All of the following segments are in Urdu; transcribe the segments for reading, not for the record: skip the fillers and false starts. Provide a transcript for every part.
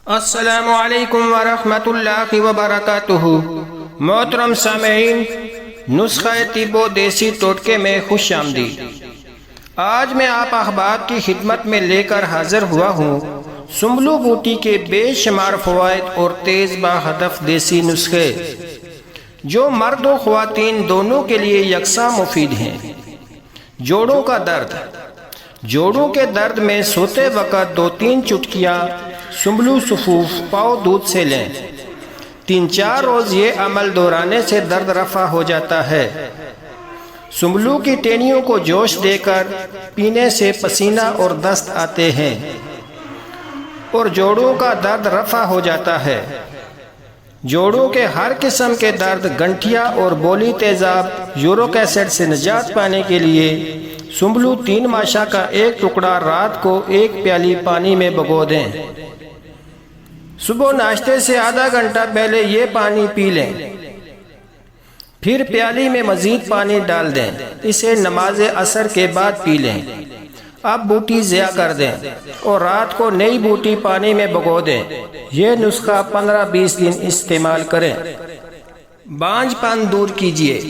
السلام علیکم ورحمۃ اللہ وبرکاتہ۔ محترم سامعین، نسخہ طب و دیسی ٹوٹکے میں خوش آمدید۔ آج میں آپ احباب کی خدمت میں لے کر حاضر ہوا ہوں سنبلو بوٹی کے بے شمار فوائد اور تیز با ہدف دیسی نسخے جو مرد و خواتین دونوں کے لیے یکساں مفید ہیں۔ جوڑوں کا درد۔ جوڑوں کے درد میں سوتے وقت 2-3 چٹکیاں سنبلو سفوف پاؤ دودھ سے لیں۔ 3-4 روز یہ عمل دہرانے سے درد رفع ہو جاتا ہے۔ سنبلو کی ٹہنیوں کو جوش دے کر پینے سے پسینہ اور دست آتے ہیں اور جوڑوں کا درد رفع ہو جاتا ہے۔ جوڑوں کے ہر قسم کے درد، گنٹھیا اور بولی تیزاب، یورک ایسڈ سے نجات پانے کے لیے سنبلو 3 ماشا کا ایک ٹکڑا رات کو 1 پیالی پانی میں بھگو دیں۔ صبح ناشتے سے آدھا گھنٹہ پہلے یہ پانی پی لیں، پھر پیالی میں مزید پانی ڈال دیں۔ اسے نماز عصر کے بعد پی لیں۔ اب بوٹی ضیاء کر دیں اور رات کو نئی بوٹی پانی میں بھگو دیں۔ یہ نسخہ 15-20 دن استعمال کریں۔ بانجھ پن دور کیجیے۔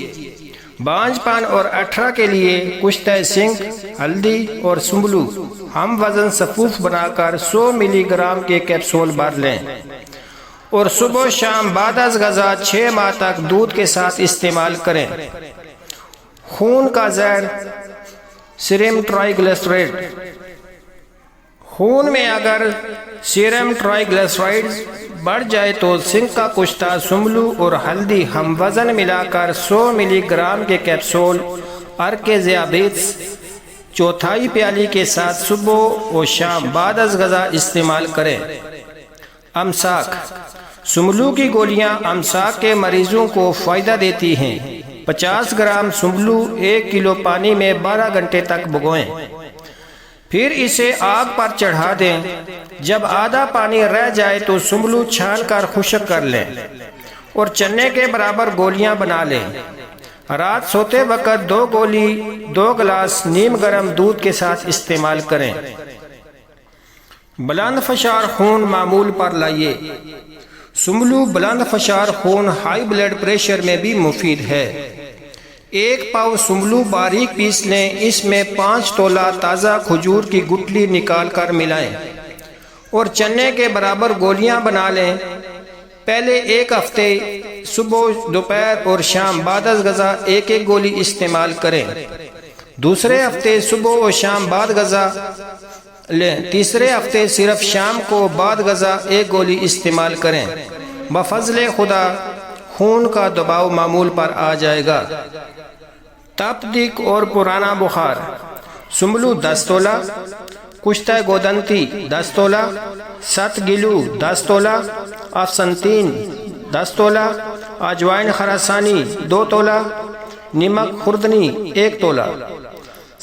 بانجھ پن اور اٹھرا کے لیے کشتہ سنگ، ہلدی اور سنبلو ہم وزن سفوف بنا کر 100 ملی گرام کے کیپسول بھر لیں اور صبح شام بعد از غذا 6 ماہ تک دودھ کے ساتھ استعمال کریں۔ خون کا زہر، سیرم ٹرائیگلیسرائڈ۔ خون میں اگر سیرم ٹرائیگلیسرائڈ بڑھ جائے تو سنگ کا کشتہ، سنبلو اور ہلدی ہم وزن ملا کر 100 ملی گرام کے کیپسول عرق ذیابیطس 1/4 پیالی کے ساتھ صبح و شام بعد از غذا استعمال کریں۔ امساک۔ سنبلو کی گولیاں امساک کے مریضوں کو فائدہ دیتی ہیں۔ 50 گرام سنبلو 1 کلو پانی میں 12 گھنٹے تک بھگوئیں، پھر اسے آگ پر چڑھا دیں۔ جب آدھا پانی رہ جائے تو سنبلو چھان کر خشک کر لیں اور چنے کے برابر گولیاں بنا لیں۔ رات سوتے وقت 2 گولی 2 گلاس نیم گرم دودھ کے ساتھ استعمال کریں۔ بلند فشار خون معمول پر لائیے۔ سنبلو بلند فشار خون، ہائی بلڈ پریشر میں بھی مفید ہے۔ 1 پاؤ سنبلو باریک پیس لیں، اس میں 5 تولہ تازہ کھجور کی گٹلی نکال کر ملائیں اور چنے کے برابر گولیاں بنا لیں۔ پہلے 1 ہفتے صبح، دوپہر اور شام بعد از غذا 1-1 گولی استعمال کریں۔ دوسرے ہفتے صبح و شام بعد غذا لیں۔ تیسرے ہفتے صرف شام کو بعد غذا 1 گولی استعمال کریں۔ بفضل خدا خون کا دباؤ معمول پر آ جائے گا۔ تپ دق اور پرانا بخار۔ سنبلو 10 تولہ، کشتہ گودنتی 10 تولہ، 7 گلو 10 تولہ، افسنتین 10 تولہ، اجوائن خراسانی 2 تولہ، نمک خوردنی 1 تولہ،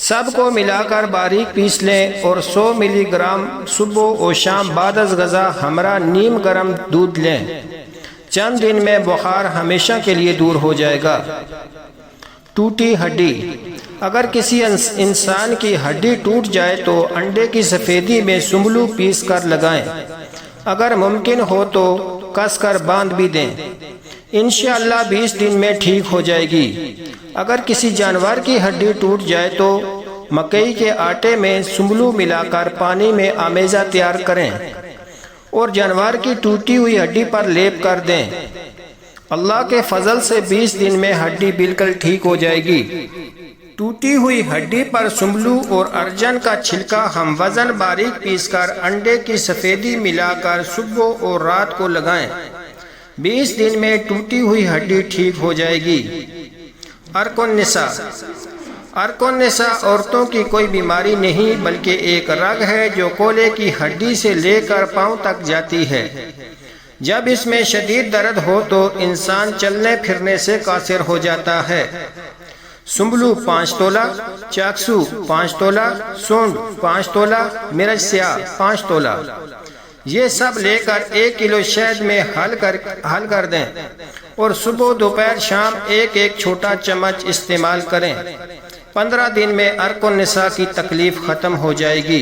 سب کو ملا کر باریک پیس لیں اور 100 ملی گرام صبح و شام بعد از غذا ہمراہ نیم گرم دودھ لیں۔ چند دن میں بخار ہمیشہ کے لیے دور ہو جائے گا۔ ٹوٹی ہڈی۔ اگر کسی انسان کی ہڈی ٹوٹ جائے تو انڈے کی سفیدی میں سنبلو پیس کر لگائیں۔ اگر ممکن ہو تو کس کر باندھ بھی دیں۔ انشاءاللہ 20 دن میں ٹھیک ہو جائے گی۔ اگر کسی جانور کی ہڈی ٹوٹ جائے تو مکئی کے آٹے میں سنبلو ملا کر پانی میں آمیزہ تیار کریں اور جانور کی ٹوٹی ہوئی ہڈی پر لیپ کر دیں۔ اللہ کے فضل سے 20 دن میں ہڈی بالکل ٹھیک ہو جائے گی۔ ٹوٹی ہوئی ہڈی پر سنبلو اور ارجن کا چھلکا ہم وزن باریک پیس کر انڈے کی سفیدی ملا کر صبح اور رات کو لگائیں۔ 20 دن میں ٹوٹی ہوئی ہڈی ٹھیک ہو جائے گی۔ عرق النساء۔ عرق النساء عورتوں کی کوئی بیماری نہیں بلکہ ایک رگ ہے جو کولے کی ہڈی سے لے کر پاؤں تک جاتی ہے۔ جب اس میں شدید درد ہو تو انسان چلنے پھرنے سے قاصر ہو جاتا ہے۔ سنبلو 5 تولہ، چاکسو 5 تولہ، سونڈ 5 تولہ، مرچ سیاہ 5 تولہ، یہ سب لے کر 1 کلو شہد میں حل کر دیں اور صبح دوپہر شام 1-1 چھوٹا چمچ استعمال کریں۔ 15 دن میں عرق النساء کی تکلیف ختم ہو جائے گی۔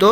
2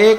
1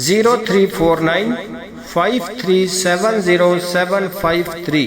0349 5370 753।